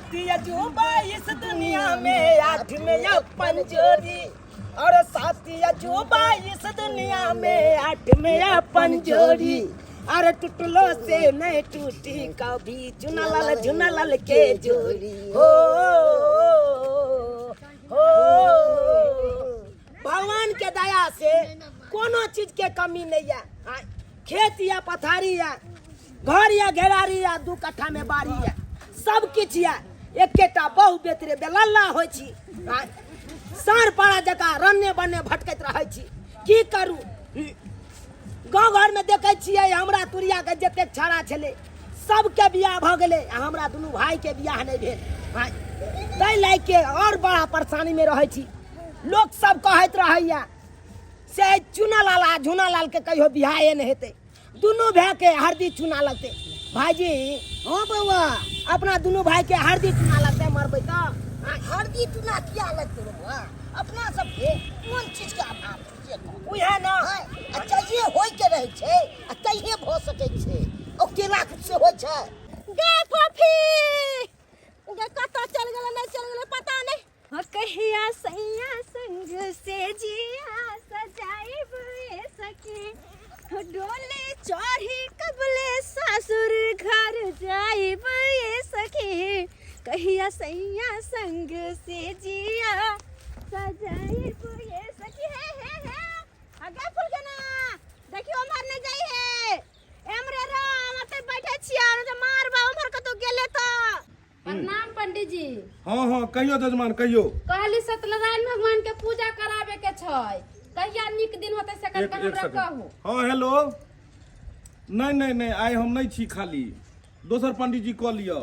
साथी अजूबा इस दुनिया में 8 में अपन जोड़ी और साथी अजूबा इस दुनिया में 8 में अपन जोड़ी अरे टुटलो से नहीं टूटी कभी चुना लाल के जोड़ी हो भगवान के दया से कोनो चीज के कमी नहीं है। खेत या पथारी है, घर या घेरारी या 2 कट्ठा में बाड़ी है, सब किछ है। एकेटा बहु बेतरे बेलल्ला होइ छी, सार पाड़ा जका रन्ने बन्ने भटकैत रहै छी। की करू? गाँव घर में देखे छियै हमरा तुरिया के जतेक छाड़ा छले सबके बियाह भ गेले, हमरा दुनू भाई के बियाह नहीं भेल। तै लाग के और बड़ा परेशानी में रहै छी। लोग सब कहैत रहैया से चुना लाला झुना लाल के कहियो बियाहे नहीं हेतै, दुनू भाई के हरदी चुना लगते। भाईजी हाँ बउआ, अपना दोनों भाई के हरदी चुना लगते मरबै तो हरदी चुना किया लगते बउआ? अपना सबके कोन चीज के अभाव छै? उहे ना अच्छा ये होय के रहे छै आ कहिए भ सकै छै ओ केला से होय छै। गे फोफी गे कत चल गेल नहीं चल गेल पता नहीं। हो कहिया सैया संग से जिया सजाइब ए सखी, हो डोले चढ़ी कबले सासुर घर जाइब ए सखी, कहिया सैया संग से जिया सजाइब ए सखी। हे आगे फुल के ना देखियो मारने जाई है एमरे राम अते बैठे छिया न मारबा उमर कतो गेले त। प्रणाम पंडित जी। हाँ कहियो जजमान कहियो। कहली सत्यनारायण भगवान के पूजा कराबे के छै, कहिया निक दिन होते से कन हमरा कहू। हाँ हेलो, नहीं आइ हम नहीं छी खाली, दोसर पंडित जी कह लियो।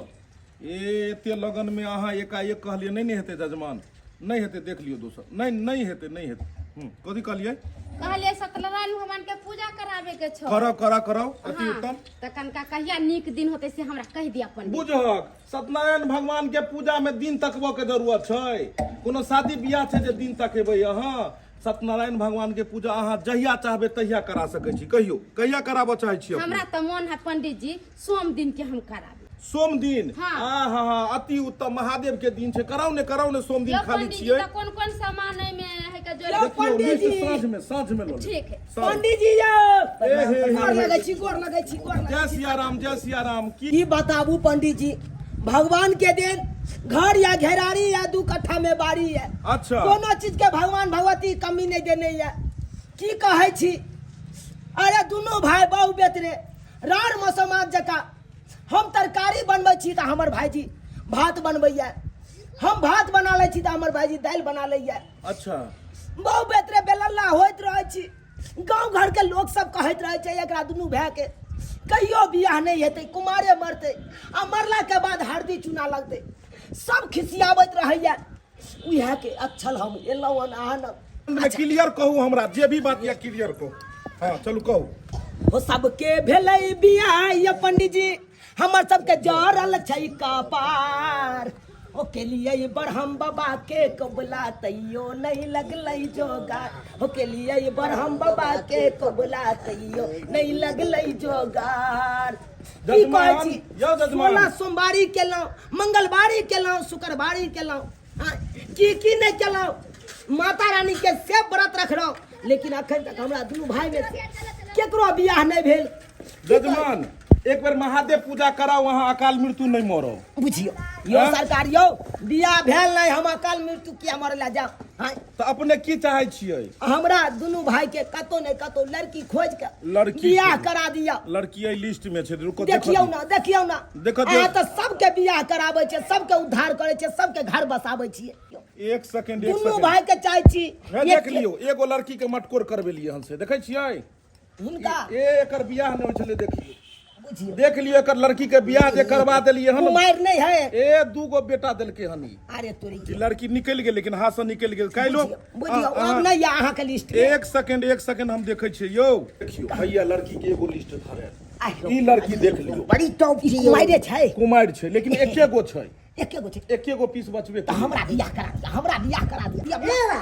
एते लगन में अहाँ एकाएक कहलिए नहीं हेतै जजमान, नहीं हेतै देख लियो दोसर, नहीं हेतै। कथी कहलिए? कहलिए सत्यनारायण भगवान के पूजा कराबे के छै। कराओ अति उत्तम। तखन का कहिया निक दिन होते से हमरा कह दिया पंडित। बुझक सत्यनारायण भगवान के पूजा में दिन तकबो के जरूरत छै? कोनो शादी बियाह छै जे दिन तकेबै अहाँ? सत्यनारायण भगवान के पूजा अहाँ जहिया चाहबे तहिया करा सकै छी। कहियो कहिया कराबऽ चाहै छी? हमरा त मन है पंडित जी सोम दिन के हम कराबे। सोम दिन? हाँ। हाँ अति उत्तम, महादेव के दिन छै, कराओ ने सोम दिन खाली छियै। कौन सामान में है के जोड़ देखियो मिर्च साँझ में लो। ठीक है पंडित जी यो गोर लगै छी। जय सिया राम। की बताबू पंडित जी, भगवान के दिन घर या घेरारी या 2 कट्ठा में बाड़ी है। अच्छा कोनो चीज के भगवान भगवती कमी नहीं देने है। की कहै छी? अरे दोनों भाई बहु बेतरे रार मौसमात जका हम तरकारी बनबै छी त हमर भाईजी भात बनबैया, हम भात बना लै छी त हमर भाईजी दाल बना लैया। अच्छा बहु बेतरे बेलल्ला होइत रहै छी। गांव घर के लोग सब कहैत रहै छै एकरा दुनू भाई के कहियो बियाह नहीं हेतै, कुमारे मरतै आ मरला के बाद हरदी चुना लगतै। सब खिसियाबैत रहैया। उहे के अक्षल हम एलौ अहाँ न क्लियर कहू हमरा, जे भी बात या क्लियर कहू। हाँ चलू कहू। हो सबके भेलै बियाह ये पंडित जी, हमर सबके जरल छै कपार। ओ के लिए बरहम बाबा के कबला तैयो नहीं लगलै जोगार, हो के लिए बरहम बाबा के कबला तैयो नहीं लगलै जोगार। की कहै छी? सोलह सोमवारी केलौं, मंगलवारी केलौं, शुक्रवारी केलौं, की नहीं केलौं? माता रानी के से व्रत रखलौं, लेकिन अखन तक हमरा दुनू भाई में केकरो बियाह नहीं भेल। जजमान एक बार महादेव पूजा कराओ, वहाँ अकाल मृत्यु नहीं मरो। बुझियो यो सरकार यो बियाह भेल नहीं, हम अकाल मृत्यु किया मरे ला जाओ। हाँ तो अपने की चाहे छियै? हमरा दुनू भाई के कतो नहीं कतो लड़की खोज के लड़की बियाह करा दिया। लड़की एहि लिस्ट में छै, रुको देखियो ना देखो अहाँ तो सबके बियाह कराबै छै, सबके उद्धार करे छै, सबके घर बसाबै छियै। एक सेकंड दुनू भाई के चाहे छी देख लियो। एगो लड़की के मटकोर करबेलिए हन से, देखे छियै हुनका एकर बियाह नहीं होय छले। देख लियो एकर लड़की के बियाह जे करवा देलिए हन, कुमार नहीं है। 2 गो बेटा देलके हन। अरे तोरी ई लड़की निकल गेल, लेकिन हाथ से निकल गेल। काइलो बुझियो अब नहीं या अहाँ के लिस्ट में। एक सेकंड हम देखे छियै यौ। देखियो भैया लड़की के एगो लिस्ट धरे, ई लड़की देख लियो। बड़ी टॉप कुमारे छै, कुमार छै, लेकिन एके गो छै, एके गो पीस बचबे। तो हमरा बियाह करा दिया।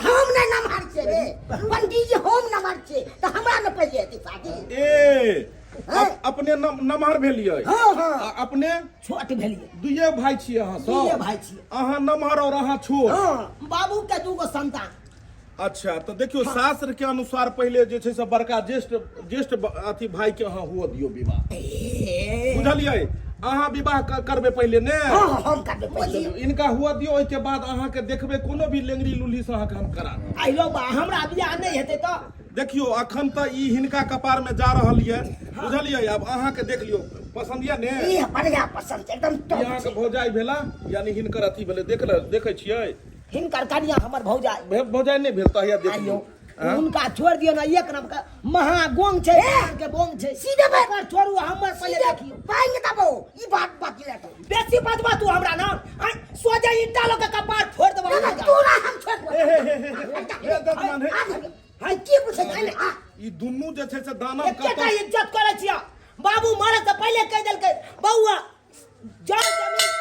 हम नहीं नमहर छे रे पंडित जी, हम नमहर छे तो हमरा न पहिले हेतै शादी। अपने नमहर भेलियै हाँ हाँ आ अपने छोट भेलिए दुइये भाई छियै अहाँ दुइये सब भाई छियै अहाँ नमहर और अहाँ छोट हाँ बाबू के दूगो संतान अच्छा तो देखियो शास्त्र के अनुसार पहले जे छै से बड़का ज्येष्ठ अथी भाई के अहाँ हुआ दियो विवाह बुझलियै अहाँ विवाह करबे पहले ने हाँ हम करबे पहिले इनका हुआ दियो ओहि के बाद अहाँ के देखबे कोनो भी लेंगरी लुल्ही से अहाँ के हम करा देब। आइलो बा हमरा बियाह नहीं हेते तो देखियो अखन तो ई हिनका कपार में जा रहल ये बुझलियै अब अहाँ के देख लियो पसंद या ने ये बढ़िया पसंद छै, एकदम ई अहाँ के टॉप भौजाई भेला यानी हिनकर अथी भेले देखे छियै हिनकर कनिया हमर भौजाई भौजाई नहीं भेल तो देख आइयो लियो हाँ? उनका छोड़ दियो ना एक नंबर का महागोंग छै के बोंग छै सीधे पर छोड़ू हमर पहिले देखियो पाएंगे तबो ये बात बाकी रहता बेसी बजबा तू हमरा ना सोजे ईटा लो के कपार फोड़ देबा तू ना हम छोड़ हे दतमन हे हाय की पूछे छै ई दुन्नू जे छै से दानव एकेटा इज्जत करे छिया बाबू मारे से पहले कह देलकै बौआ जा जमीन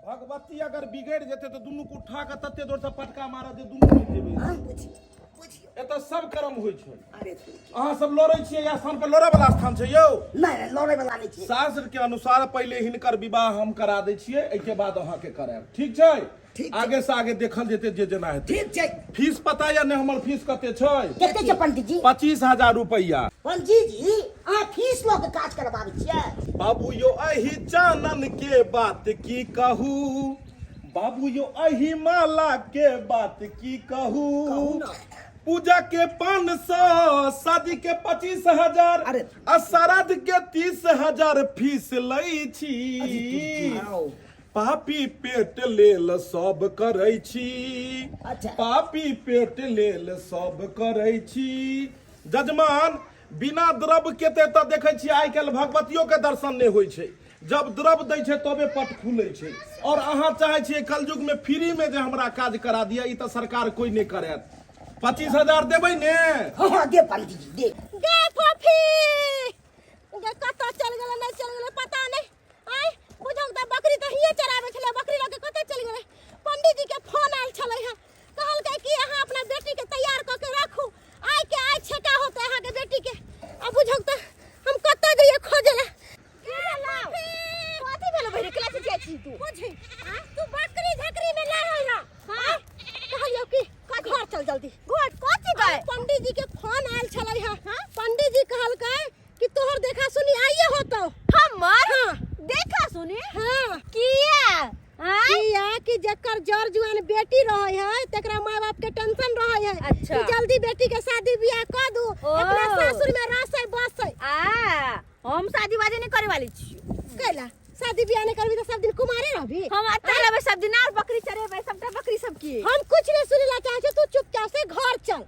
भगवती अगर बिगड़ जेते तो दुन्नू को उठा के तते जोर से पटका मारा जे दुन्नू मिल जेबे एत सब कर्म होय छै अरे अहाँ सब लड़ै छियै या स्थान पर लड़ै वाला स्थान छै यौ नहीं लड़े वाला नहीं छै शास्त्र के अनुसार पहले हिनकर विवाह हम करा दै छियै एहि के बाद अहाँ के करायब ठीक छै ठीक छै। आगे से आगे देखल जेते जे जेना हेतै ठीक छै फीस पता या ने हमर फीस कते छै कहते छै पंडित जी 25,000 रुपया पंडित जी आ फीस लो के काज करबाबै छियै बाबू यो अही जानन के बात की कहू बाबू यो अही माला के बात की कहू पूजा के 500 शादी के 25,000 अरे। आ श्राद्ध के 30,000 फीस लै छी पापी पेट लेल सब करै छी अच्छा। पापी पेट लेल सब करै छी जजमान बिना द्रव के तो देखे छी आइ काल्हि भगवतियों के दर्शन नहीं होइ छै जब द्रव दै छै तबे पट खुलै छै और अहाँ चाहे छियै कलयुग में फ्री में जे हमरा काज करा दिया ई तो सरकार कोई नहीं करत 25,000 देबै ने हाँ दे पंडित जी दे गे फफी गे कत चल गेलै नहीं चल गेलै पता नहीं आय बुझौ त बकरी त हिये चराबे छले बकरी लगे कत चल गेलै पंडित जी के फोन आयल छलै है कहलकै कि अहाँ अपना बेटी के तैयार क के राखू आय के आय छेका होते अहाँ के बेटी के अब बुझौ त हम कत जइए खोजला कथी भेलो बहिरे क्लास जाइ छी तू बुझी तू बकरी झकरी में ला रहल हां कहलियो कि घर चल जल्दी घर कथी गए पंडित जी के फोन आयल छलै है पंडित जी कहलकै कि तोहर देखा सुनी आइए होतो हमर देखा सुनी हां किया किया कि जकर जर जुआन बेटी रहै है तकरा माय बाप के टेंशन रहै है अच्छा। कि जल्दी बेटी के शादी बियाह क दू अपना ससुर में रहै बसै हम शादी वादी नहीं करे वाली छी कैला शादी बियाह नहीं करबी तो सब दिन कुमारे रहबी हम अत्ता लेबै सब दिन और बकरी चरेबै सबटा बकरी सब की हम कुछ नहीं सुनेला चाहे छी तू चुपचाप से घर चल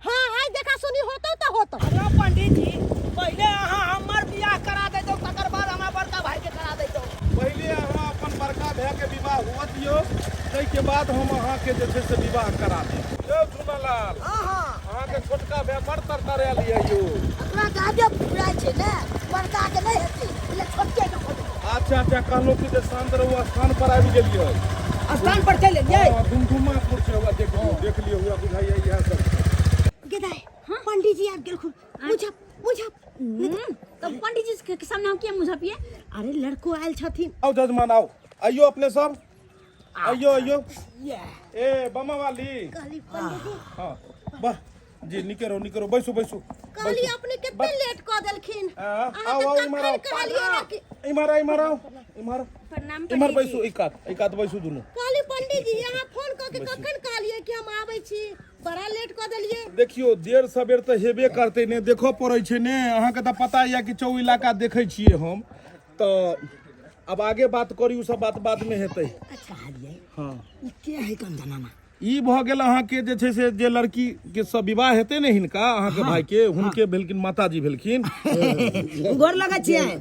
हां आज देखा सुनी होतो त होतो अरे पंडित जी पहले अहाँ हमर बियाह करा दे दो तकर बाद हमरा बड़का भाई के करा दे दो पहले अहाँ अपन बड़का भाई के विवाह हुआ दियो तै के बाद हम अहाँ के जे छै से विवाह करा देब यौ झुनालाल हाँ हाँ अहाँ के छोटका भाई बड़ तरतरे लिया यौ अपना गाजे पूरा छै ने बड़का के नहीं हेतै ले छोटके के खोजो अच्छा कहलो कि जे शांत रहू स्थान पर आबि गेलियै स्थान पर चल जाइए धुमधुमा खुर छै हुआ देख लियो हुआ बुझाइए इएह सब गेदाय पंडित जी आब गेलखुन मुझा तब पंडित जी के सामने हम किया मुझापिए अरे लड़को आयल छथिन आओ जजमान आओ आइयो अपने सब आइयो ए बमा वाली कहली पंडित जी हाँ वाह जी निके रहो बैसू कहली अपने कितने लेट क देलखिन आओ इमर आओ प्रणाम इमर बैसू एकात बैसू दुनू कहली पंडित जी यहाँ फोन क के कखन कहलिए कि हम आबै छी बड़ा लेट क देलिए देखियो देर सबेर तो हेबे करते ने देखो पड़े छै ने अहाँ के तो पता है कि चौ इलाका देखे छियै हम तो अब आगे बात करी उ सब बात बाद में हेतै अच्छा हाँ ई के है कम जनाना ई भ गेल अहाँ के जे छै से जे लड़की के सब विवाह हेतै ने हिनका अहाँ के भाई के हुनके भेलखिन माताजी भेलखिन गोर लगा छियै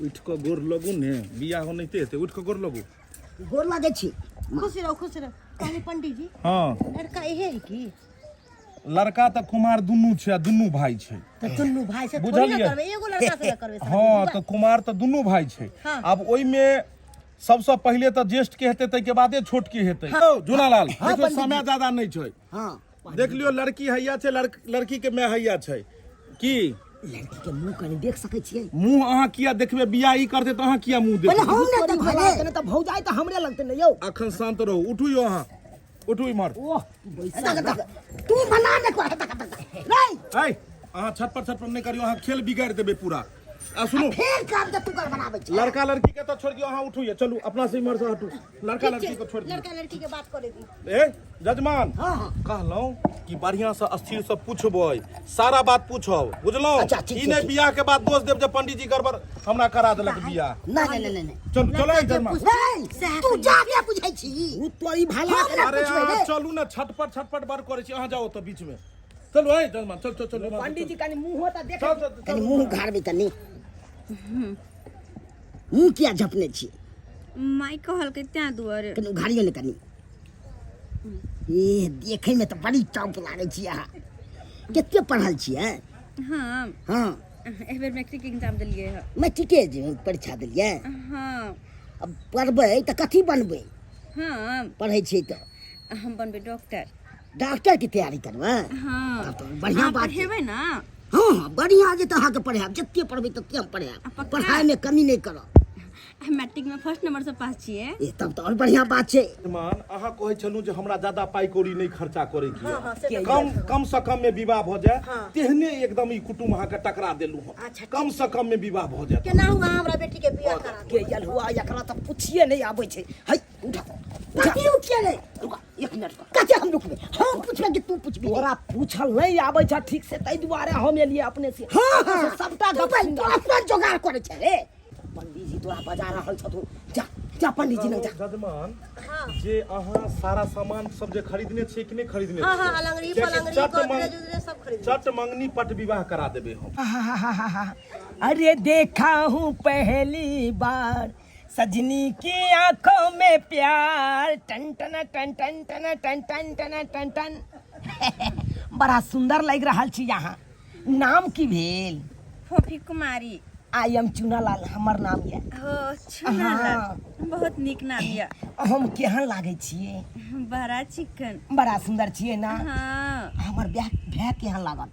उठ के गोर लगू ने बियाह होनैते हेतै उठ के गोर लगू गोर लगे छी खुश रहो कहली पंडित जी हाँ लड़का इहे है की लड़का तो कुमार दुनू छे, दुनू भाई छे। तो दुनू भाई से थोड़ी ना बुझलिए? करबे, एगो लड़का से ना करबे शादी। हाँ तो कुमार तो दुनू भाई छे। हाँ। अब ओई में सबसे पहले तो ज्येष्ठ के हेतै, तै के बादे छोट के हेतै। जूनालाल देखो समय ज्यादा नहीं छै, हाँ देख लियो लड़की हैया छै, लड़की के मैं हैया छै की लड़की के मुंह कनी देख सकै छियै। मुंह अहाँ किया देखबे, बियाह ई करते तो अहाँ किया मुंह पहले देखबे? हम ना देखबे रे। नहीं तो भौजाई तो हमरे लगते नहीं यो। अखन शांत रहू, उठू यो अहाँ, उठू इमहर। ओह तू बना दे को रे। ऐ अहाँ छटपट नहीं करियो, अहाँ खेल बिगाड़ देबे पूरा। आ सुनो, फेर काम के तू कर बनाबै छै। लड़का लड़की के तो छोड़ दियो, अहाँ उठू ये, चलू अपना से इमहर से हटू। लड़का लड़की को छोड़ दियो। लड़का लड़की के बात करे दी। ए जजमान, हाँ हाँ कहलौं कि बढ़िया से स्थिर से पूछबै, सारा बात पूछब, बुझलौं? अच्छा, ठीक ई छै, नहीं ठीक। बियाह के बाद दोष देब जे पंडित जी गड़बड़ हमरा करा देलक बियाह। नहीं चल चलो जजमान। तू जाके पूछै छी। तू तोरी भला अरे अहाँ चलू ना, छटपट बड़ करे छी, अहाँ जाओ तो बीच में। चलो ए जजमान, चल चल चल। पंडित जी का मुंह होता देख। चल चल कनी मुंह घारबे तनी। मुंह किया झपने छी? माई कहल के त्या दुआरे। कनी उघारियो ने कनी। ए देखे में तो बड़ी चौक लागे छी अहाँ। केते पढ़ल छियै? हाँ हाँ एहि बेर मैट्रिक एग्जाम दिलियै है। मैट्रिके परीक्षा देलियै। हाँ अब पढ़बै तऽ कथी बनबै? हाँ पढ़ै छियै तऽ हम बनबै डॉक्टर। डॉक्टर की तैयारी करबै? हाँ तब तऽ बढ़िया बात छै। पढ़ेबै ना? हाँ हाँ बढ़िया जे तऽ अहाँके पढ़ायब, जते पढ़बै तते हम पढ़ायब। पक्का? पढ़ाई में कमी नहीं करब। मैट्रिक में फर्स्ट नंबर से पास छियै। ए तब तऽ और बढ़िया बात छै। जजमान, अहाँ कहै छलू जे हमरा ज्यादा पाई कौड़ी नहीं खर्चा करे की हाँ, से है। कम से कम में विवाह भ जाए, तेहने एकदम ई कुटुम अहाँ के टकरा देलू हम। अच्छा, कम से कम में विवाह भ जाए। केना हुआ हमरा बेटी के बियाह करा दे? के यल हुआ एकरा तो पूछिए नहीं आबै छै। हई उठा कथी उठिए रे? रुका एक मिनट कथी हम रुकबे? हम पूछबे कि तू पूछबी? तोरा पूछल नहीं आबै छै ठीक से, तै दुआरे हम एलिए अपने से। हाँ हाँ सबटा तू गप भाई सुन तू अपना जोगाड़ करे छै रे। पंडित जी तोरा बजा रहल छथुन, जा जा पंडित जी लग जा। जजमान, जे अहाँ सारा सामान सब जे खरीदने छियै कि नहीं खरीदने हाँ हाँ छियै? अलंगरी कियाकि पलंगरी चट गोदरेज उदरेज सब खरीद। चट मंगनी पट विवाह करा देबे हम। अरे देखा हूँ पहली बार सजनी की आंखों में प्यार, टन टन टन टन टन टन टन टन टन टन। बड़ा सुंदर लग रहा छी यहाँ। नाम की भेल? फोफी कुमारी। आई एम चुनालाल, हमर नाम ये। हो चुनालाल, बहुत नीक नाम ये। हम केहन लागे छियै? बड़ा चिकन। बड़ा सुंदर छियै ना? हाँ हमर ब्याह केहन लागल?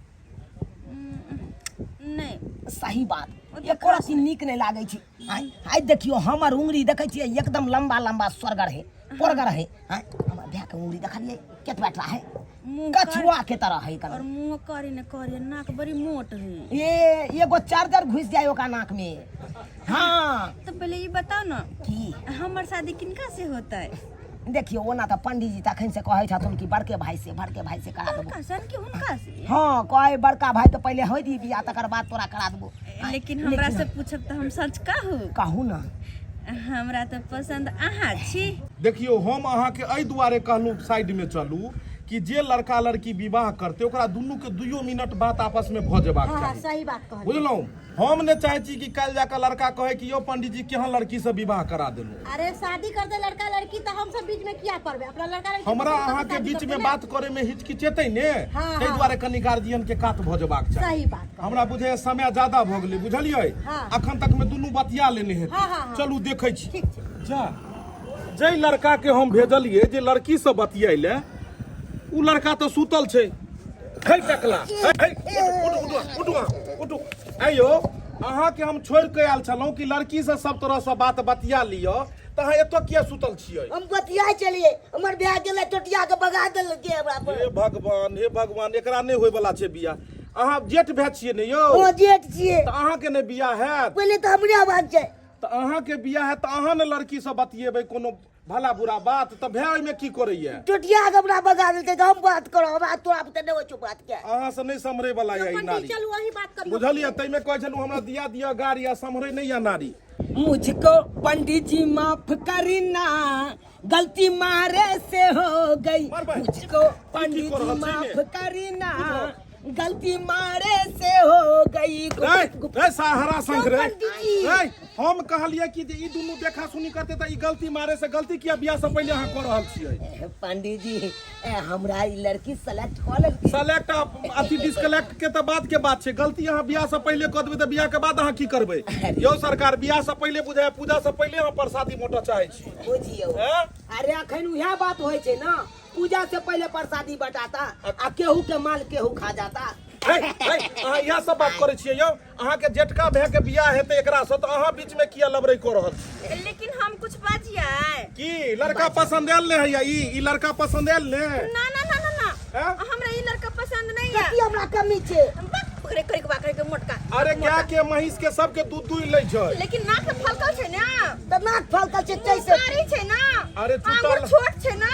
नहीं सही बात, एको रति नीक नहीं लागे छी। आइ देखियो हमर उंगली देखे छियै एकदम लंबा लंबा स्वरगर है, पोरगर है। हमर ब्याह के उंगली देखलिए केतबा टा है, मुंह कछुआ के तरह है और कलर। मुंह करे न करे, नाक बड़ी मोट है। ये एगो चार्जर घुस जाए ओका नाक में। हाँ तो पहले ये बताओ ना की हमार शादी किनका से होता है? देखियो ओना तो पंडित जी तखन से कहे छथुन कि बड़के भाई से करा देबो। उनका सन कि उनका से? हाँ कहे बड़का भाई तो पहले हो दी बियाह, तकर बाद तोरा करा देबो। लेकिन हमरा से पूछब तो हम सच कहू? कहू ना। हमरा तो पसंद अहाँ छी। देखियो हम अहाँ के एहि दुआरे कहलू साइड में चलू कि जे लड़का लड़की विवाह करते ओकरा दुनू के 2 मिनट बात आपस में भ जेबाक हाँ चाही। सही बात कहली। बुझलौं? हम ने चाहे छी कि कल जाकर लड़का कहे कि यो पंडित जी केहन लड़की से विवाह करा देलू। अरे शादी कर दे लड़का लड़की तो हम सब बीच में क्या करबे? अपना लड़का लड़की हमरा पसंद अहाँ करके के शादी बीच करबे में ना। बात करे में हिचकिचेतै ने, हाँ, ताहि हाँ। दुआरे कनी गार्जियन के कात भ जेबाक चाही। सही बात कहली। हमरा बुझे समय ज्यादा भ गेलै, बुझलियै? हाँ। अखन तक में दुनू बतिया लेने हेतै। हाँ, हाँ, हाँ। चलू देखै छी। ठीक छै। जा जे लड़का के हम भेजलिए जे लड़की से बतियाइले, उ लड़का तो सुतल छै। हे टकला, उठू। आइयो अहाँ के हम छोड़ के आयल छलहुं कि लड़की से सब तरह से बात बतिया लियो, त अहाँ एतो किया सुतल छियै? हम बतिया चलिए, हमर ब्याह गेलै टोटिया के भगा देलकै हमरा पर। हे भगवान एकरा नहीं होय वाला छै बियाह। अहाँ जेठ भै छियै ने यौ? ओ जेठ छियै। त अहाँ के ने बियाह हैत? पहले तो हमरे आवाज छै। त अहाँ के बियाह है त अहाँ ने लड़की से बतियेबै कोनो भला बुरा बात, त भाई में की करैया? टोटिया के हमरा भगा देलकै त हम बात करो, हमरा तोरा पे नहीं हो छु बात के। अहाँ से नहीं समरे वाला है ई नारी। चलू वही बात करियो। बुझलिए? तै में कहै छलू हमरा दिया दिया गाड़ी आ समरे नहीं या नारी। मुझको पंडित जी माफ करना, गलती मारे से हो गई। मार भाई। मुझको पंडित कर जी रहल छै माफ ने? करना, गलती मारे से हो गई रे सहारा संग रे पंडित जी। रे हम कहलिए कि ई दुनू देखा सुनी करते त ई गलती मारे से गलती किया बियाह से पहले अहाँ कर रहल छियै पंडित जी हमरा ई लड़की सेलेक्ट कऽ लेलकै सेलेक्ट अथी डिस्कलेक्ट के त बात के बात छै गलती अहाँ बियाह से पहले क देबै त बियाह के बाद अहाँ की करबै यौ सरकार बियाह से पहले बुझाय पूजा से पहले हम प्रसादी मोटा चाहै छी बुझियौ हैं अरे अखन उहे बात होइ छै ना पूजा से पहले प्रसादी बटाता आ केहू के माल केहू खा जाता अहाँ इएह सब बात करै छियै यौ अहाँ के जेठका भाई के बियाह हेतै एकरा से त अहाँ बीच में किया लबरै क रहल छी लेकिन हम कुछ बाजिए की लड़का पसंद आयल ने है ई लड़का पसंद आयल ने ना ना ना ना ना हैं? हमरा ई लड़का पसंद नहीं है की हमरा कमी छै पकड़े करे के मोटका अरे क्या के महिष के सबके दूध दूध लै छै लेकिन नाक में फलकल छै ना त नाक फलकल छै तैसे सारी छै ना अरे चुटा आंगुर छोट छै ना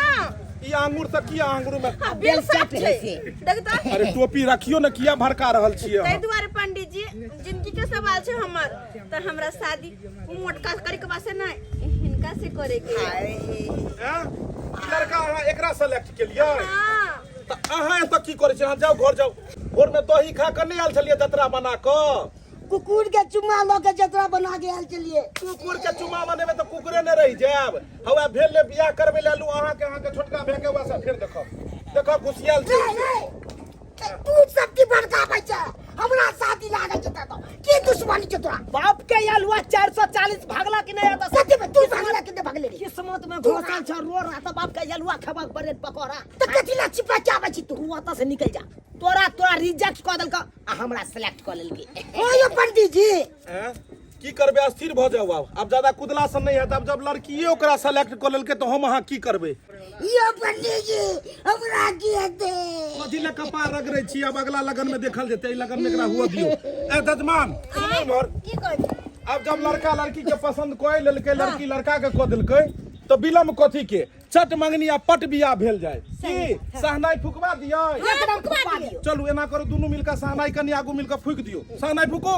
ई आंगूर त किया आंगूर में बेल साफ छै से। देख त अरे टोपी रखियो न किया भड़का रहल छियै ताहि अहाँ? दुआरे पंडित जी जिंदगी के सवाल छै हमर त हमरा शादी मोटका करे के वास्ते ना हिनका से करे के हैं? ई लड़का अहाँ एकरा सेलेक्ट केलियै हां त अहाँ एतऽ की करै छी अहाँ जाओ घर जाओ घर में दही खा के नहीं आयल छलियै जतरा बना क कुकुर के चुम्मा ल के जतरा बना के आयल चलिए कुकुर के चुमा मने में त कुकुरे ने रहि जायब हवा भेल ले बियाह करबे लेलू अहाँ के छोटका भाई के वासा फेर देखो घुसियाल छै तू सब की भड़काबै छै हमरा शादी लागै छै त की दुश्मनी छै तोरा बाप के अलुआ 440 भागला कि नहीं आता सत्य में तू भागला के भगले रे किस्मत में घोसल छ रो रहा था बाप के अलुआ खबक ब्रेड पकोड़ा त कथि ला छिपा के आबै छी तू तू ओतऽ से निकल जा तोरा रिजेक्ट क देलक आ हमरा सेलेक्ट क लेलकै ओ यो पंडित जी हैं? की करबे स्थिर भ जाओ अब ज्यादा कुदला से नहीं है अब जब लड़कीए ओकरा सेलेक्ट क लेलकै तो हम अहाँ की करबे यो पंडित जी हमरा की हेतै कथी ले कपार रगड़ै छी अब अगला लगन में देखल जेतै ई लगन में एकरा हुआ दियो ए जजमान सुनो इमहर की कहै अब जब लड़का लड़की के पसंद कऽ लेलकै लड़की लड़का के कऽ देलकै तो विलम्ब कथी के चट मंगनी आ पट बियाह भेल जाय की सहनाई फुकवा दियो एकदम खुपा दियो चलू एना करो दुनू मिलकर सहनाई कनी आगू मिलकर फूक दियो सहनाई फूको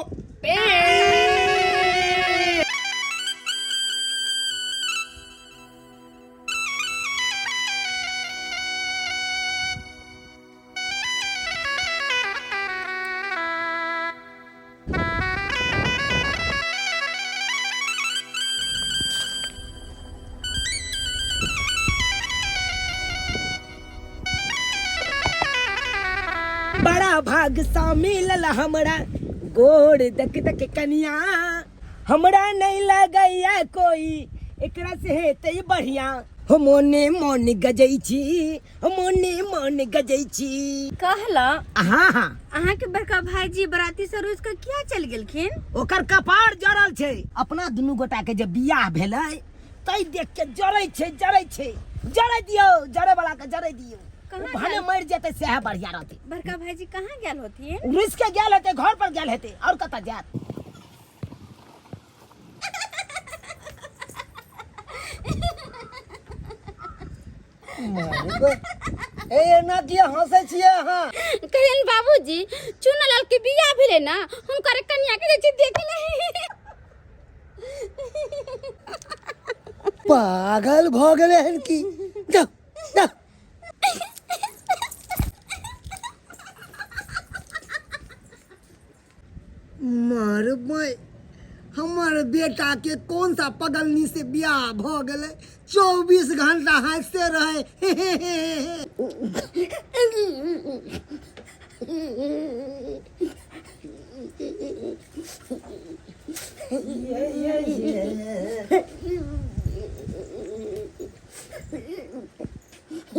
बड़ा भाग सा मिलल हमरा गोड़ देख देख कनिया हमरा नहीं लगैया कोई एकरा से हेतै बढ़िया हो मोने मन गजै छी हो मोने मन गजै छी कहला हाँ हाँ अहाँ के बड़का भाईजी बराती सरोज के किया चल गेलखिन ओकर कपार जड़ल छै अपना दुनू गोटा के जब बियाह भेलै तै देख के जड़ै छै जड़ै दियो जड़े वाला के जड़ै दियो कहाँ भने जाए? मर जेतै सेह बढ़िया रहतै बड़का भाईजी कहाँ गेल होथिन रुस के गेल हेतै घर पर गेल हेतै और कतऽ जात ए एना किया हंसै छियै अहाँ कहियन बाबूजी चुनलाल के बियाह भेले ना हुनकर कन्या के जे देख ले पागल भ गेलै हन की जाओ जाओ मार भाई हमार बेटा के कौन सा पगलनी से ब्याह भ गेलै 24 घंटा हंसते रहे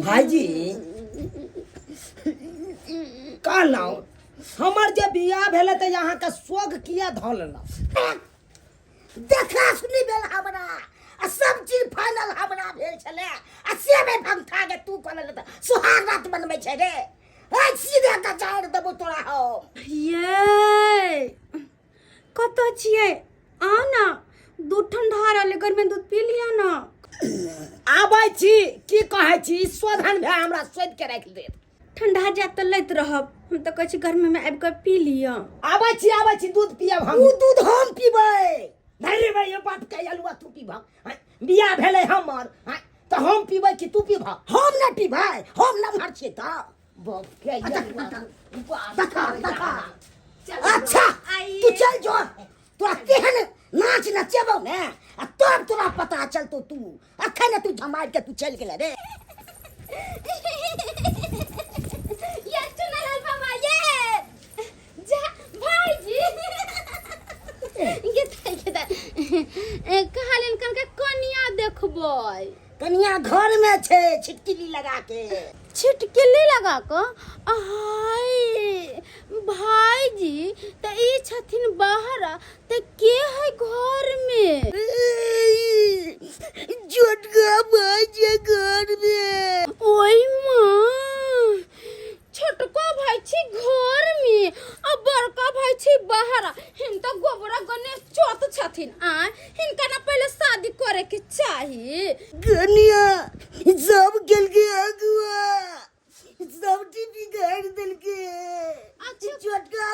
भाईजी कहलौ हमर जे बियाह भेलै त यहाँ का शोक किया धल देखा सुनी भेल हमरा आ सब चीज फाइनल हमरा भेल छले आ से में भंगठा के तू कहले त सुहाग रात बनबै छै रे ए सीधे का चार देबो तोरा हो ये कत छियै आ ना दूध ठंडा रहले घर में दूध पी लिया ना आबै छी की कहै छी शोधन भे हमरा शोध के राख दे ठंडा जात त लैत रहब हम त कहै छी घर में आबि के पी लिया आबै छी दूध पियब हम तू दूध हम पीबै नहीं भाई ये बात कह अलुआ तू पीबह बियाह भेलै हमर त हम पीबै कि तू पीबह हम न पीबै हम न मर छी त बाप के देखा अच्छा तू चल जो तोरा केहन नाच नचेबो ने आ तब तोरा पता चलतो तू अखन तू झमार के तू चल गेल रे ये चुनालाल बाबा ये जा भाईजी कहलिन कन के कनिया देखबै कनिया घर में छे छिटकिली लगा के छिटकिली लगा क हाय भाईजी त ई छथिन बाहर त के है घर में जोटका भाई घर में ओई मां छोटका भाई छी घर में आ बड़का भाई छी बाहर हिन त गोबरा गणेश चौथ छथिन आ हिनका ना पहले शादी करे के चाहिए कनिया सब गेल के अगुआ सब बिगाड़ दिल के अच्छा छोटका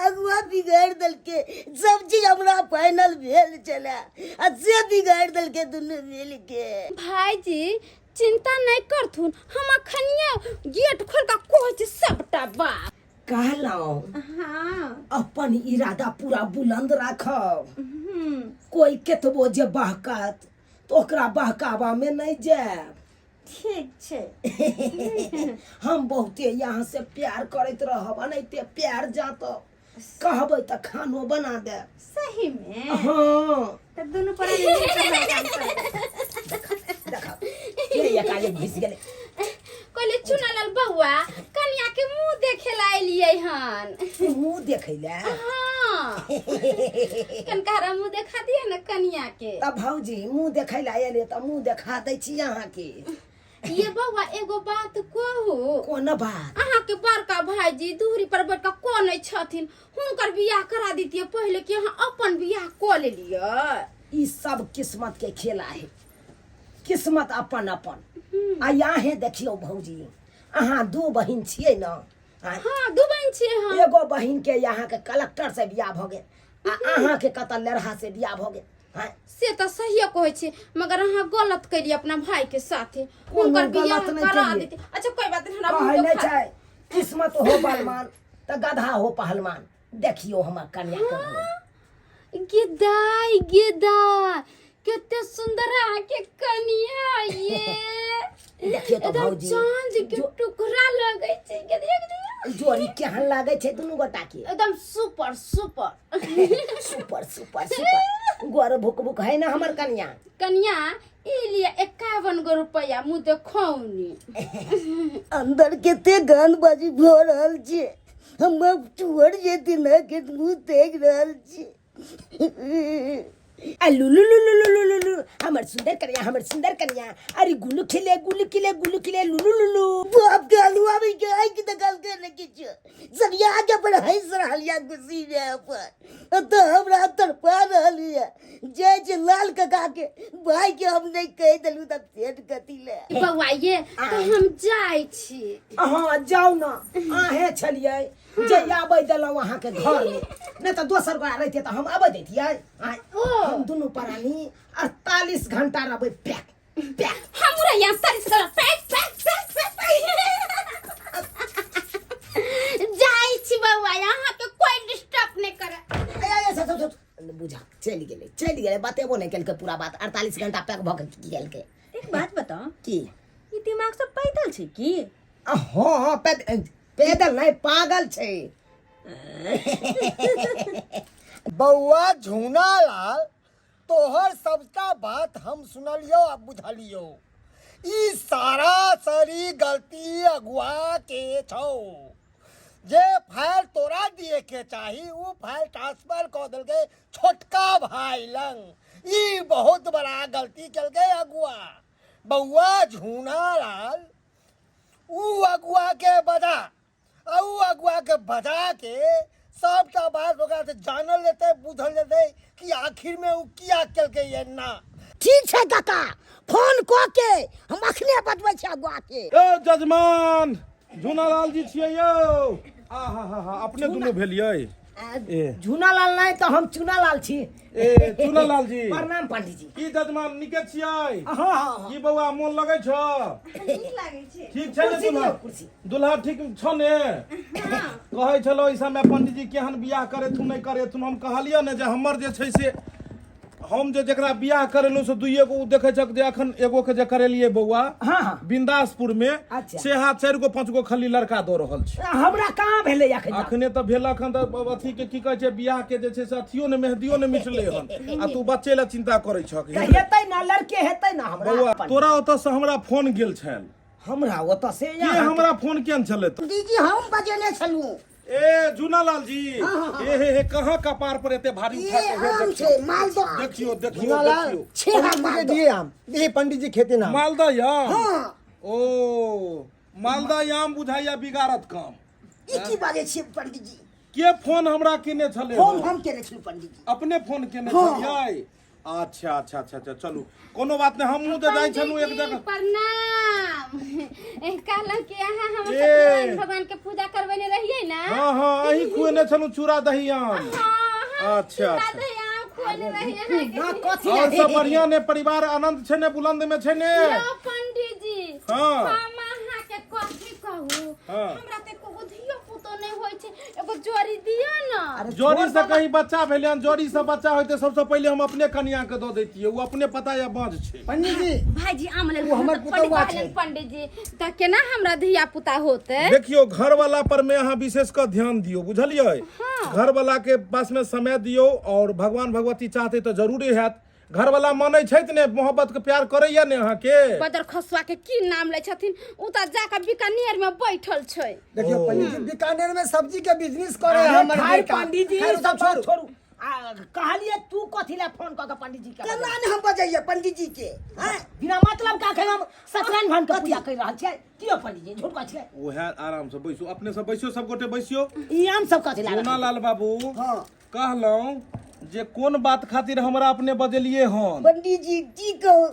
अगुआ बिगाड़ दिल के सब चीज हमरा फाइनल भेल चला आ से बिगाड़ दिल के दुनू मिल के भाईजी चिंता नहीं करथुन हम अखनिया गेट खोल का कोच सबटा बात कहलौं हां अपन इरादा पूरा बुलंद राखब कोई केतबो जे बहकत तो ओकरा बहकावा में नहीं जाब ठीक छे हम बहुते यहाँ से प्यार करत रहब अनैते प्यार जात कहबै त खानो बना दे सही में हाँ त दोनों पर देखा ये एकाएक घुस गेले कहले चुनालाल बउआ कन्या के मुंह देखे ला एलियै हन मुंह देखै ले हां कनकारा मुंह देखा दिया न कन्या के तब भौजी मुंह देखै ले एले त मुंह देखा दै छी अहाँ के ये बउआ एगो बात कहू कोन बात अहाँ के बड़का भाईजी दूरी पर बैठ के कोनै छथिन हुनकर बियाह करा दितियै पहले कि अहाँ अपन बियाह क लेलियै ई सब किस्मत के खेला है किस्मत अपन अपन आ यहाँ देखियो भौजी अहाँ दो बहिन छियै न हां दू बहन छियै हम एगो बहिन के यहाँ के कलेक्टर से बियाह भ गेल आ अहाँ के कत लेरहा से बियाह भ गेल हाँ से तो सही कहै छी मगर अहाँ गलत करिए अपना भाई के साथे हुनकर बियाह गलत नहीं करा करिए। देती अच्छा कोई बात नहीं हमरा कहै मुंह नहीं देखा छै किस्मत हो बलवान त गधा हो पहलवान देखियो हमर कन्या के गिदाई गिदा कितने सुंदर आके कन्या ये देखियो तो एकदम भौजी चांद के टुकड़ा लगे छै के देख जोड़ी केहन लागे छै दुनू गोटा के एकदम super super super super super गोर भुक भुक है ना हमर कन्या कन्या ई लिए 51 गो रुपया मुंह देखौनी अंदर केते गानबाजी भ रहल छै हम टूर जेती न के मुंह देख रहल छी आ लुलु लुलु लुलु लुलु हमर सुंदर कन्या अरे गुलु खिले लुलु लुलु बाप के हलवा में गाय की दखल करने की छ सरिया के पर है सरहलिया गुसी रे पर तो हमरा तरपा रहलिया जय जे लाल काका के भाई के हम नहीं कह देलु त पेट कथि ले बउआ ये तो हम जाय छी अहाँ जाउ न आहे छलियै जे आबै देलौ अहाँ के घर में नहीं तो दोसर गोरा रहते तो हम आबै दैतियै हम दुनू प्राणी 48 घंटा रहबै पैक पैक हमरा यहाँ सर्विस कर पैक जाय छी बउआ यहाँ के कोई डिस्टर्ब नहीं करे बुझा चल गेले बतेबो नहीं केलकै पूरा बात 48 घंटा पैक भ गेल के एक बात बताओ की ई दिमाग सब पैदल छै की हाँ पैदल नहीं पागल छै बउआ झूना लाल तोहर सबटा बात हम सुनलियो आ बुझलियो ई सारा सारी गलती अगुआ के छौ जे फाइल तोरा दिए के चाही वो फाइल ट्रांसफर कर दिल के छोटका भाई लंग ई बहुत बड़ा गलती कल गए अगुआ बउआ झूना लाल ऊ अगुआ के बजा के सबटा बात ओकरा से जानल लेते बुझल लेते कि आखिर में ऊ किया कल के ये ना ठीक छै काका फोन क के हम अखने बतबै छी अगुआ के ए जजमान झूनालाल जी छियै यौ आहा अपने दुनू भेलियै झूनालाल नहीं तो हम चुनालाल छी। ए चुनालाल जी प्रणाम पंडित जी। की जजमान निके छियै? हाँ हाँ की बौआ मोन लगै छ? ठीक छै ने कुर्सी दुल्हा? दियौ, कुर्सी। दुल्हा ठीक छ ने? कहै छलो ई समय पंडित जी केहन बियाह करे थु नहीं करे थु, हम कहलियो ने जे हमर जे छै से हम जे जकरा बियाह करेलु से दुइये गो देखे छक जे अखन एगो के जे करेलिए बौआ हाँ हाँ बिंदासपुर में अच्छा। से हाथ 4 गो 5 गो खाली लड़का दो रहल छै। हमरा कहाँ भेले अखन? अखने तो भेल अखन तो अथी के की कहै छै बियाह के जे छै से अथियो ने मेहदियो ने मिटले हन आ तू बच्चे ला चिंता करै छक। हेतै ना लड़के हेतै ना हमरा। बौआ तोरा ओतऽ से हमरा फोन गेल छल। हमरा ओतऽ से के हमरा फोन केन छले? पंडित जी हम बजेने छलू। ए जूनालाल जी ए हे कहां कपार पर एते भारी उठा ये के आम छै मालदह। देखियो देखियो झूनालाल देखियो छेहा पंडित जी मालदह। दिए आम ये पंडित जी खेते ना मालदा याम हाँ ओ मालदा याम बुझाइया बिगाड़त काम। ई की बाजे छी पंडित जी? के फोन हमरा केने छले? हम केने छी पंडित जी। अपने फोन केने छलियै? अच्छा अच्छा अच्छा अच्छा चलू कोनो बात नहीं हमहूँ तो जाई छलू एक जगह। प्रणाम। कहलहुँ कि अहाँ हम ए। भगवान के पूजा करबेने रहिए ना। हाँ हाँ अही खुएने छलू चूड़ा दही आम। हाँ, अच्छा अच्छा खोले रहिए ना कथी और है? सब बढ़िया ने परिवार आनंद छै ने बुलंद में छै ने? यो पंडित जी हाँ। हम अहाँ के कथी कहू हाँ। हमरा ते को धियो पुतो नहीं होय छै एगो जोड़ी दियो ना। अरे जोड़ी से कहीं बच्चा भेले हन, जोड़ी से बच्चा होते सबसे पहले हम अपने कन्या के दो देतिए, वो अपने पता या बांझ छै। पंडित जी भाईजी आम ले वो हमर पुतौआ छै। पंडित जी त केना हमरा धिया पुता होते? देखियो घर वाला पर में अहाँ विशेष कर ध्यान दियो बुझलिए। घर वाला के पास में समय दियो और भगवान भगवती चाहते तो जरूरे हैत। घर वाला माने छैत ने मोहब्बत के प्यार करैया ने अहाँ के। बदर खसुआ के की नाम ले छथिन उ त जाके बीकानेर में बैठल छै। देखियो पंडित जी बीकानेर में सब्जी के बिजनेस करे अरे हमर खाइ बेटा। पंडित जी खैर सब सब छोड़ू। छोड़ू। कहलिए तू कथी ला फोन क के पंडित जी के? केना ने हम बजैया पंडित जी के? हैं? बिना मतलब का हम सत्यनारायण भगवान के पूजा कर रहल छै। कियो पंडित जी झूठ कहै छै? ओहे आराम से बैसो, अपने सब बैसियो, सब गोटे बैसियो। ई आम सब कथी ला? सोनालाल बाबू हाँ कहलौं जे कोन बात खातिर हमरा अपने बजलिए हन? पंडित जी की कहू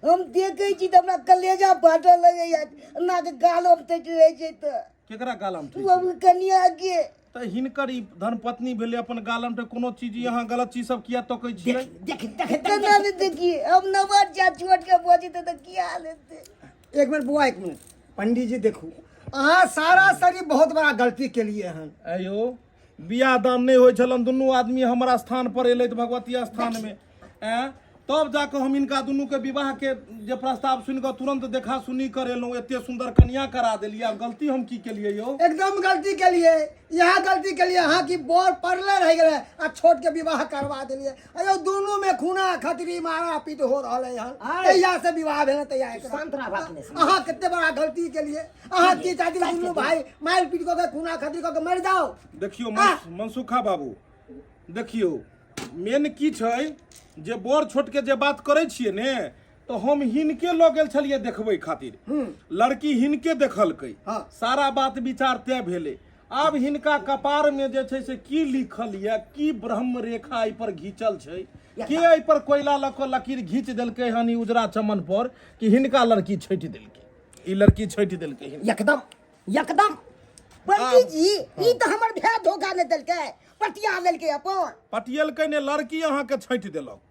हम देखे छी तो हमरा कलेजा फाटल लगैया ना के गालो में तक रहे छै त केकरा गालम ठीक बाबू कन्या के त हिनकर ई धर्मपत्नी भेले अपन गालम पे कोनो चीज यहाँ गलत चीज सब किया तो कहै छियै? देख देख केना ने देखिए हम नवाज जा छोड़ के बजी त क्या लेते? एक मिनट बुआ एक मिनट पंडित जी देखू अहाँ सारा सरी बहुत बड़ा गलती के लिए हन। आयो बियाह दान नहीं होय छलन, दुनू आदमी हमरा स्थान पर एलै भगवती स्थान में हैं, तब जाके हम इनका दुनू के विवाह के जे प्रस्ताव सुन के तुरंत देखा सुनी करेलहुँ, एते सुंदर कन्या करा देलिए। अब गलती हम की केलिए यो? एकदम गलती के लिए यहाँ गलती के लिए अहाँ की बोर पड़ले रह गए आ छोट के विवाह करवा दिलिए। अयो दोनों में खूना खतरी मारा पीट हो रहा है यहाँ तैया से विवाह भेल तैया शांत रह बात नहीं। अहाँ कितने बड़ा गलती के लिए अहाँ की चाहती दोनों भाई मार पीट को के खूना खतरी को के मर जाओ। देखियो मनसुखा बाबू देखियो मेन की छै जे बड़ छोट के जे बात करे छिए ने तो हम हिनके लऽ गेल छलिए देखबै खातिर। लड़की हिनके देखलकै, हाँ। सारा बात विचार तय भेलै। आब हिनका कपार में जे छै से की लिखल ये, की ब्रह्म रेखा एहि पर घिंचल छै, के एहि पर कोयला लऽ कऽ लकीर घींच देलकै हन ई उजरा चमन पर कि हिनका लड़की छँटि देलकै। ई लड़की छँटि देलकै हिनका। एकदम एकदम पंडित जी ई तो हमर भाई धोखा ने देलकै पटिया लेलकै अपन पटियलकै ने लड़की अहाँके छँटि देलक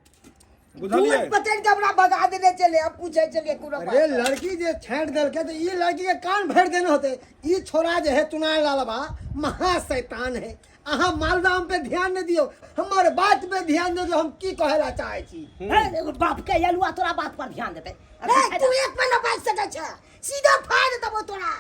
बुझलिए बुझलिए। पकड़ के हमरा भगा देने चले अब पूछे चलिए कोनो अरे बात लड़की जे छेड़ देलकै तो ये लड़की के कान भर देने होते। ये छोरा जो है चुनाव लालबा महा शैतान है। अहाँ मालदाम पे ध्यान नहीं दियो, हमारे बात पे ध्यान दो जो हम की कहेला चाहे छी। एगो बाप के यलुआ तोरा बात पर ध्यान देते। रे तू एक महीना बात सकै छ सीधा फाड़ देबो तोरा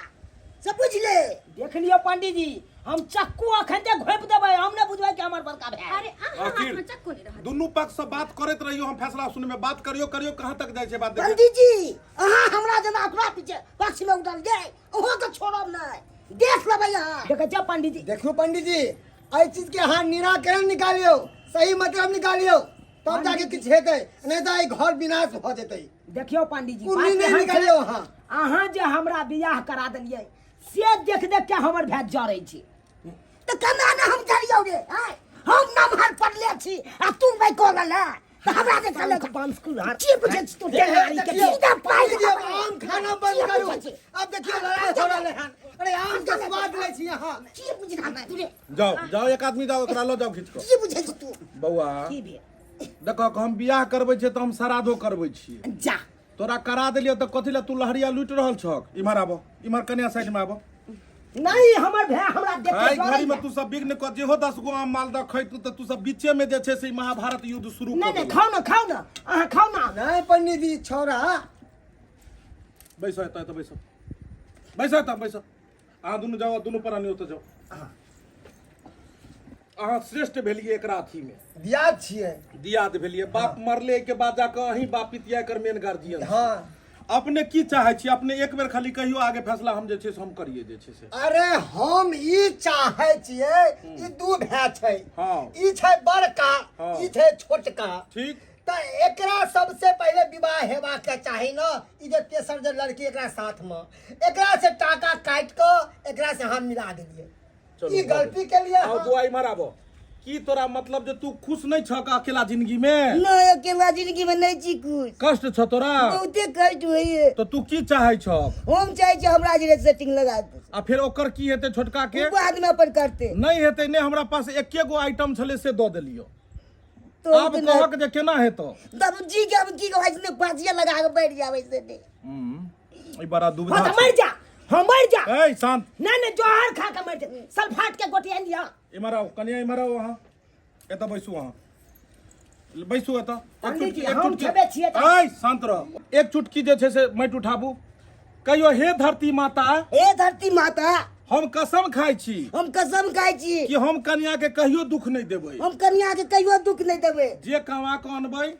सब बुझ ले। देख लियो पंडित जी हम चक्कू अखन ते घोप देबै, हम ने बुझबै कि हमर बड़का भाई। अरे अहाँ आखिर चक्को नहीं रहा। दुनू पक्ष से बात करैत रहियो, हम फैसला सुने में बात करियो करियो कहाँ तक जाय छै बात देखे। पंडित जी अहाँ हमरा जना अपना पीछे पक्ष में उठल जाए ओहो के छोड़ब नहीं देख लेबै यहाँ। देखे छ पंडित जी देखियो पंडित जी एहि चीज के अहाँ निराकरण निकालियो, सही मतलब निकालियो तब जाके किछ हेतै, नहीं तो ई घर विनाश भ जेतै। देखियो पंडित जी उन्नी बात नहीं एहन छै, निकालियो अहाँ। अहाँ जे हमरा बियाह करा देलिए से देख देख के हमर भाई जरै छी। तो कना ना हम करियो रे हैं? हम नमहर पड़ले छी आ तू भाई कोला ना हमरा के चले के पांच कुल हार की पूछे तू टेंगारी के सीधा पाई देखिए, अब आम खाना बंद करू। अब देखिए लड़ाई हो रहले हन। अरे आम के स्वाद ले छी यहाँ। की पूछे ना तू जाओ एक आदमी जाओ एकरा लो जाओ खींच के की पूछे तू बौआ की भी देखो हम बियाह करबै छियै त हम श्राद्धो करबै छियै जा तोरा करा देलियो त कथि ला तू लहरिया लूट रहल छक इमहर आबो इमहर कन्या साइड में आबो नहीं हमर भै हमरा देख आई के घड़ी में तू सब बिघ्न क जेहो 10 गो आम मालदह खैतू त तू सब बीचे में जे छै से महाभारत युद्ध शुरू नहीं कर नहीं दे खाओ ना अहाँ खाओ ना नहीं पंडित जी छोरा बैसो त बैसो बैसो त बैसो अहाँ दुनू जाओ दुनू प्राणी ओतऽ जाओ अहाँ श्रेष्ठ भेलिए एकरा अथी में दिया छिए। दियाद भेलिए बाप मरले के बाद जाकर अहीं बाप पितिया कर मेन गार्जियन हाँ अपने की चाहे छी अपने एक बेर खाली कहियो आगे फैसला हम जे छै से हम करिए जे छै से अरे हम ई चाहे छिए ई दू भाई छै। हाँ। ई छै बड़का हाँ। ई छै छोटका। ठीक त एकरा सबसे पहले विवाह हेबा के चाही न। ई जे तेसर जे लड़की एकरा साथ में एकरा से टाका काट के एकरा से हम मिला देलिए। ई गलती के लिए आओ बुआई मराबो की तोरा मतलब जे तू खुश नहीं छक अकेला जिंदगी में नहीं अकेला जिंदगी में नहीं छी कुछ कष्ट छ तोरा बहुते कष्ट होइए। तो तू की चाहे छक हम चाहे छी हमरा जे सेटिंग लगा दे आ फिर ओकर की हेते छोटका के बाद में अपन करते नहीं हेते ने हमरा पास एके गो आइटम छले से दो देलियो तो अब कहक जे केना हेतो तब जी के अब की कहै छै पाजिया लगा के बैठ जाबै से ने ई बड़ा दुविधा हाँ तो मर जा हम मर जा ए शांत नहीं जोहर खा के मर जा सल्फाट के गोटिया लिया इमर आओ कन्या इमर आओ वहां एता बैसू वहां बैसू एता पंडित जी, हम छबे छियै त- ए शांत रह एक चुटकी जे छै से माटि उठाबू कहियो हे धरती माता हे धरती माता हम कसम खाइ छी हम कसम खाइ छी कि हम कन्या के कहियो दुख नहीं देबै हम कन्या के कहियो दुख नहीं देबै। जे कमा के अनबै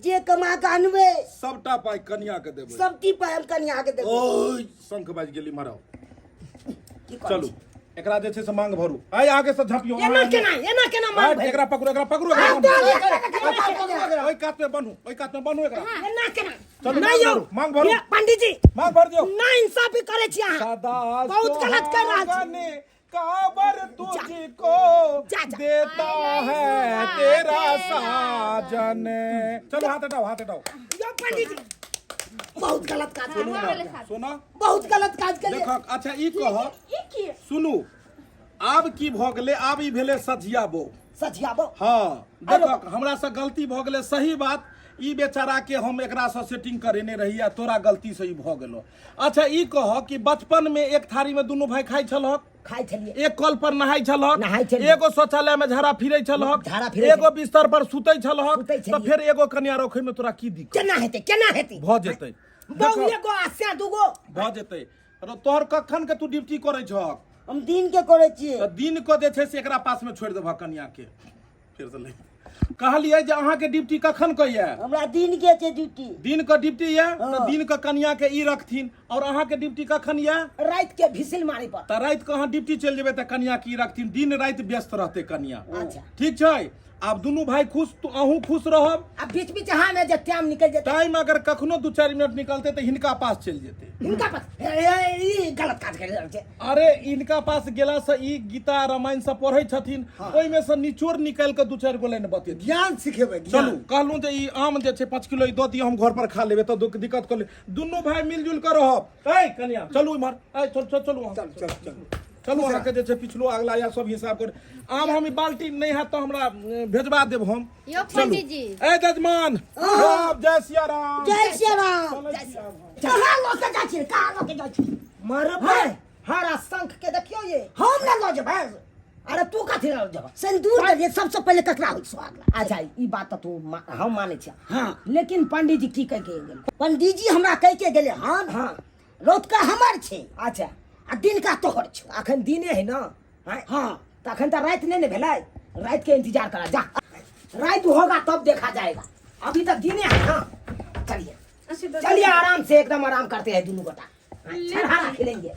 जे कमा के अनबै सबटा पाई कन्या के देबै सब टी पर हम कन्या के देबै। ओय शंख बाज गेली मारो की कहै चलू छी? एकरा जे छै से मांग भरू आइ आगे से झपियो एना केना मार भाई एकरा पकड़ो एकरा पकड़ो ओइ कात में बनू एकरा एना केना चलू, नहीं हो मांग भरू। ये पंडित जी मांग भर दियो ना इंसाफी करे छी अहाँ सदा बहुत गलत कर रहा छी। सुहागने काबर तुझको जा, जा। देता है तेरा साजन चलो हाथ हटाओ यो पंडित जी बहुत गलत काज सुनू करे ना सुनो बहुत गलत काज करे देखो अच्छा ई कह ई की सुनू आब की भ गेलै आब ई भेलै सझिया बो सचियाबो हाँ देखो हमरा से गलती भ गेलै सही बात ई बेचारा के हम एकरा से सेटिंग करेने रही आ तोरा गलती से ई भ गेलो अच्छा ई कह कि बचपन में एक थारी में दुनू भाई खाइ छलहक खाइ छलिए एक कल पर नहाय छलहक नहाय छलिए। एगो शौचालय में झाड़ा फिरै छलहक झाड़ा फिरै एगो बिस्तर पर सुतै छलहक सुतै तो छलिए। फिर एगो कन्या रखै में तोरा की दिक्कत केना हेतै भ जेतै बहु एगो आस्या दूगो भ जेतै अरे तोहर कखन के तू ड्यूटी करै छहक हम दिन के करे छिए। तो दिन को जे छै से एकरा पास में छोड़ि देबह कन्या के फिर से ले कहलिए जे अहाँ के ड्यूटी कखन के ये हमरा दिन के छै ड्यूटी। दिन के ड्यूटी ये तो हाँ। दिन के कन्या के ई रखथिन और अहाँ के ड्यूटी कखन ये रात के भिसिल मारे पर त रात के अहाँ ड्यूटी चलि जेबै त कन्या की रखथिन दिन रात व्यस्त रहते कन्या अच्छा। ठीक छै आब दुनू भाई खुश तो अहूँ खुश रहब अब बीच बीच हाँ में जब टाइम निकल जाता टाइम अगर कखनो 2-4 मिनट निकलते तो हिनका पास चलि जेतै इनका पास ये गलत काज कर रहल छै अरे इनका पास गेला से ई गीता रामायण सब पढ़ै छथिन ओइ में से निचोड़ निकाल के 2-4 गो लाइन बतेथिन ज्ञान सिखेबै चलू कहलूं जे ई आम जे छै 5 किलो ई दऽ दियौ हम घर पर खा लेबै तऽ दिक्कत कर ले दुनू भाई मिलजुल कर रहब ए कन्या चलू इमहर ए चलू अहाँ। चलू अहाँ के जे छै पिछलो अगला या सब हिसाब कर आम हम ई बाल्टी नहीं है तो हमरा भेजबा देब हम यो चलू पंडित जी ए जजमान राम जय सिया राम जय श्री राम। चलै छी आब। कहाँ लोके जाइ छी कहाँ लोके जाइ छी मार भाई हरा शंख के देखियो ये हम ना लो जेबै। अरे तू कथी रहल जब सिंदूर करिए सबसे पहले ककरा होइ सुहाग। अच्छा ई बात तो हम माने छी हाँ लेकिन पंडित जी की कह के गेल पंडित जी हमरा कह के गेले हम हाँ रात का हमर छै अच्छा आ दिन का तोहर छै। अखन दिने है ना हैं? हाँ तो अखन तो रात नहीं न भेलै रात के इंतजार करा जा रात होगा तब देखा जाएगा अभी तक दिने है ना चलिए चलिए आराम से एकदम आराम करते हैं दोनों गोटा छरहारा खेलेंगे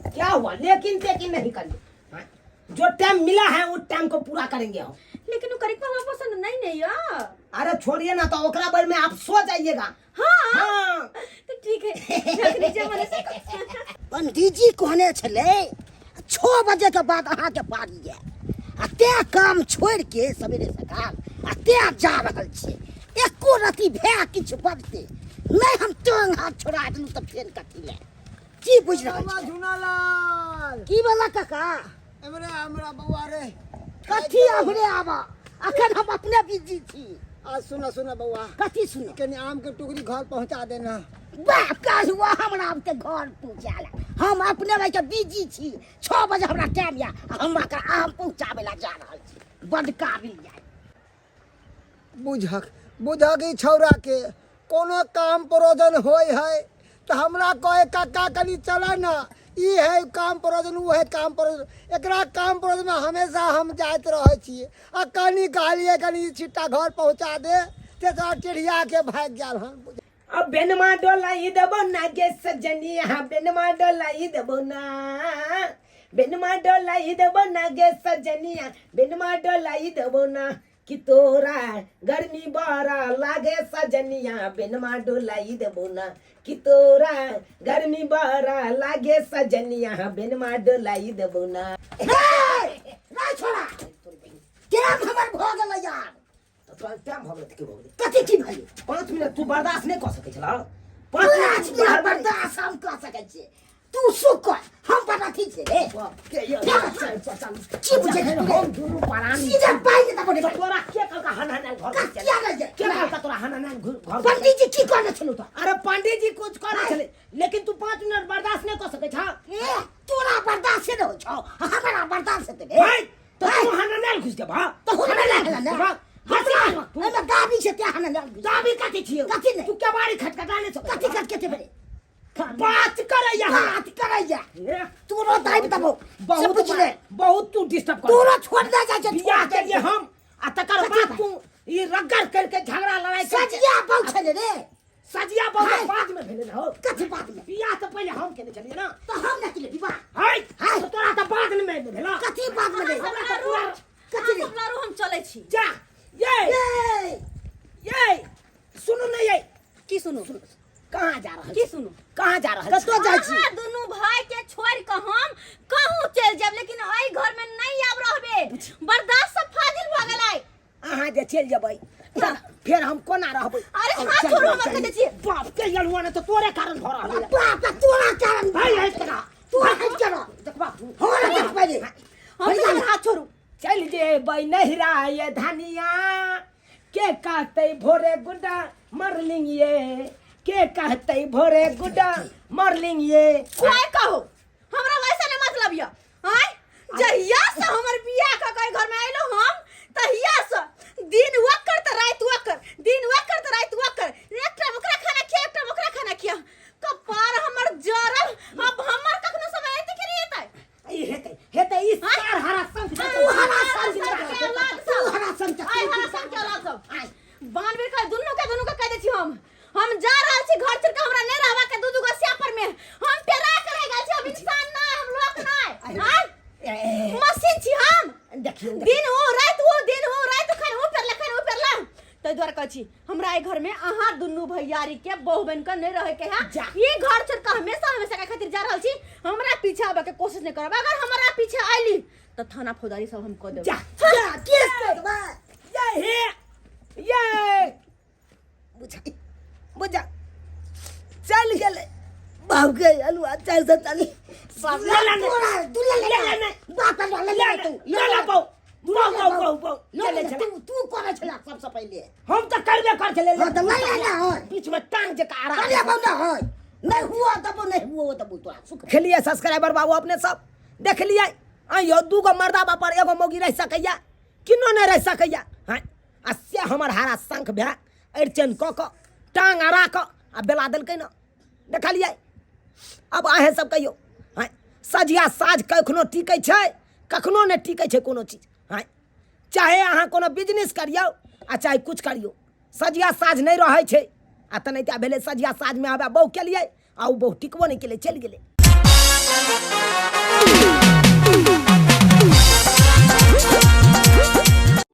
क्या हुआ लेकिन नहीं करिए हाँ? जो टाइम मिला है उस टाइम को पूरा करेंगे हम लेकिन वो करिक हमरा पसंद नहीं है अरे छोड़िए ना तो ओकरा बारे में आप सो जाइएगा हाँ हाँ तो ठीक है रख लीजिए मने से पंडित जी कहने छले 6 बजे के बाद अहाँ के पारी है आ ते काम छोड़ के सवेरे सकाल आ ते जा रहल छै एको रति भे किछु बजते नहीं हम टांग हाथ छोड़ा देलू त फेन कथी ले की बुझ रहल बाबा छी झुनालाल की वाला काका एमरे हमरा बउआ रे कथी हमरे आबा अखन हम अपने बिजी छी आज सुना बउआ कथी सुनो कनी आम के टुकड़ी घर पहुंचा देना बा काल हुआ हमरा अब के घर पहुंचाला हम अपने भाई के बिजी छी 6 बजे हमरा टाइम या हमरा का आम पहुंचावे ला जा रहल छी बड काबिल जाय बुझक ई छौरा के कोनो काम प्रयोजन होय है तो हमरा कहे काका कनी चला ना ई है काम प्रयोजन वो है काम प्रयोजन एकरा काम प्रयोजन में हमेशा हम जात रहे छी आ कनी कहलिए कनी छिट्टा घर पहुंचा दे ते तो चिड़िया के भाग गेल हन अब बेनमा डोलाई देबो ना गे सजनिया बेनमा डोलाई देबो ना बेनमा डोलाई देबो ना गे सजनिया बेनमा डोलाई देबो ना कि तोरा गर्मी बड़ा लागे सजनिया बेनमा डोलाई देबो ना कि तोरा गर्मी बड़ा लागे सजनिया बेनमा डोलाई देबो ना ना छोड़ा टाइम हमर भ गेल यार तो टाइम हो गेल के हो गेल कथी की भाई 5 मिनट तू बर्दाश्त नहीं कर सकै छला 5 मिनट बर्दाश्त हम कर सकै छी तू सुकर हम पता ठीक से रे की बुझे हम दुनु परानी सीधे पाई देता पड़े तोरा के कलका हनहन घर क्या रह जाए के कलका तोरा हनहन घर पंडित जी की कहने छलू तो अरे पंडित जी कुछ करे छले लेकिन तू 5 मिनट बर्दाश्त नहीं कर सकै छा ए तोरा बर्दाश्त से हो छौ हमरा बर्दाश्त से भाई तो तू हनहन घुस के भा तो होने लगा ना हसी मैं गाबी से क्या हनन दाबी कथी छियो कथी नहीं तू के बारी खटखटा नहीं सकै कथी कथी बड़े बात करे यहाँ बात करैया तू रो दाई बताबो बहुत पूछ ले बहुत तू डिस्टर्ब कर तू रो छोड़ दे जा बियाह के लिए हम आ तकर बाद तू ई रगड़ करके झगड़ा लड़ाई सजिया बहुत छले रे सजिया बहुत बाद में भेले हो कथी बात में बियाह तो पहले हम केने चलिए ना तो हम न किले विवाह हाय हाय तो तोरा तो बाद में भेला कथी बात में रे कथी लारू हम चलै छी जा ये ये सुनो नहीं ये की सुनु कहाँ जा रहा की सुनु कहाँ जा रहा कतो जाइ छी अहाँ दुनू भाई के छोड़ के हम कहूं चल जाब लेकिन एई घर में नहीं आब रहबे बर्दाश्त सब फाजिल भ गेलै अहाँ जे चल जेबै फिर हम कोना रहबै अरे हाथ छोड़ो मत कहै छी बाप के लड़ुआ ने तो तोरे कारण भऽ रहल है बाप तोरा कारण भाई है तेरा तू हट करो देखबा हो रे पहले हम हाथ छोड़ू चल जेबै नहिरा ये धनिया के कहते भोरे गुड्डा मरलिंग ये के कहते भोरे गुड्डा मरलिंग ये कोई कहो हमरा वैसा नहीं मतलब या हाय जहिया से हमर बियाह का कोई घर में आइलो हम तहिया से दिन वकर त रात वकर दिन वकर त रात वकर एकटा ओकरा खाना खिया एकटा ओकरा खाना खिया कपार हमर जरल अब हमर कखनो समय आते कि नहीं आते ई हेते ई सार हरा संग तू हरा संग तू हरा संग आई हरा संग के औलाद सब बानवीर का दुनु का कह दे छी हम जा रहल छी घर छोड़ के हमरा नहीं रहबा के दू गो स्यापर में हम टेरा के रह गेल छी हम इंसान ना हम लोग ना हां मशीन छी हम देखियो दिन हो रात खान ऊपर ला तै द्वारा कह छी हमरा ए घर में आहा दुनु भैयारी के बहु बहन के नहीं रहे के है ई घर छोड़ के हमेशा के खातिर जा रहल छी हमरा पीछे आबे के कोशिश नहीं करब अगर हमरा पीछे आइली तो थाना फौजदारी सब हम क देब जा केस करबा ये बुझा चल गेले बाप के अलुआ चल से चली सब ले तू ले बाप ले तू ले बो चले तू करे छला सबसे पहले हम तो करबे कर चले हां तो ले हो बीच में टांग जे कारा अरे बंदा हो नहीं हुआ तब तो सुख खेलिए सब्सक्राइबर बाबू अपने सब देख लिया आइयो दू गो मर्दाबा पर एगो मौगी रह सकैया किनो नहीं रह सकैया हां आ से हमर हारा शंख भै अरचन क टांग आरा क आ बेला देलकै न देखलिए अब अहे सब कहियो हां सजिया साज कखनो टिकै छै कखनो नहीं टिकै छै कोनो चीज हां चाहे अहाँ कोनो बिजनेस करियो आ चाहे कुछ करियो सजिया साज नहीं रहे छै आ तनैता भेले सजिया साज में आबे बहु के लिए आ बहु टिकबो नहीं के लिए चल गेले